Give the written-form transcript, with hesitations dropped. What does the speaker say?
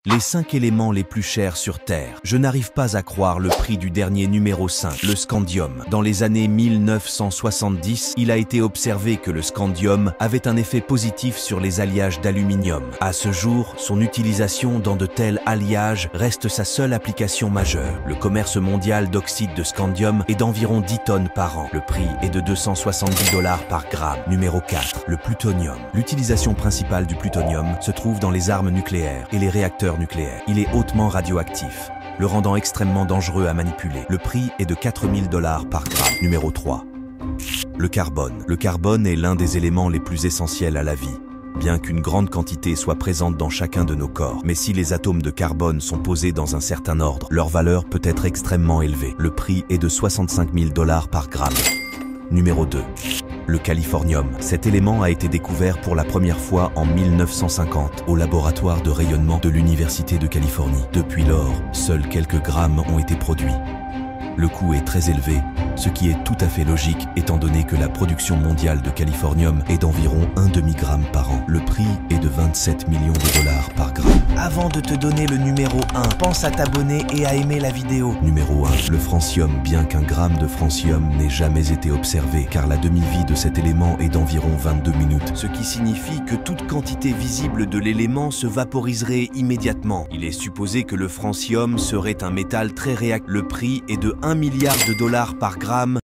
Les 5 éléments les plus chers sur Terre. Je n'arrive pas à croire le prix du dernier numéro 5, le scandium. Dans les années 1970, il a été observé que le scandium avait un effet positif sur les alliages d'aluminium. À ce jour, son utilisation dans de tels alliages reste sa seule application majeure. Le commerce mondial d'oxyde de scandium est d'environ 10 tonnes par an. Le prix est de 270 $ par gramme. Numéro 4, le plutonium. L'utilisation principale du plutonium se trouve dans les armes nucléaires et les réacteurs nucléaire. Il est hautement radioactif, le rendant extrêmement dangereux à manipuler. Le prix est de 4000 $ par gramme. Numéro 3. Le carbone. Le carbone est l'un des éléments les plus essentiels à la vie, bien qu'une grande quantité soit présente dans chacun de nos corps. Mais si les atomes de carbone sont posés dans un certain ordre, leur valeur peut être extrêmement élevée. Le prix est de 65 000 $ par gramme. Numéro 2. Le californium. Cet élément a été découvert pour la première fois en 1950 au laboratoire de rayonnement de l'Université de Californie. Depuis lors, seuls quelques grammes ont été produits. Le coût est très élevé, ce qui est tout à fait logique étant donné que la production mondiale de californium est d'environ 1 demi-gramme par an. Le prix est de 27 millions de $ par gramme. Avant de te donner le numéro 1, pense à t'abonner et à aimer la vidéo. Numéro 1. Le francium. Bien qu'un gramme de francium n'ait jamais été observé, car la demi-vie de cet élément est d'environ 22 minutes. Ce qui signifie que toute quantité visible de l'élément se vaporiserait immédiatement. Il est supposé que le francium serait un métal très réactif. Le prix est de 1 milliard de $ par gramme.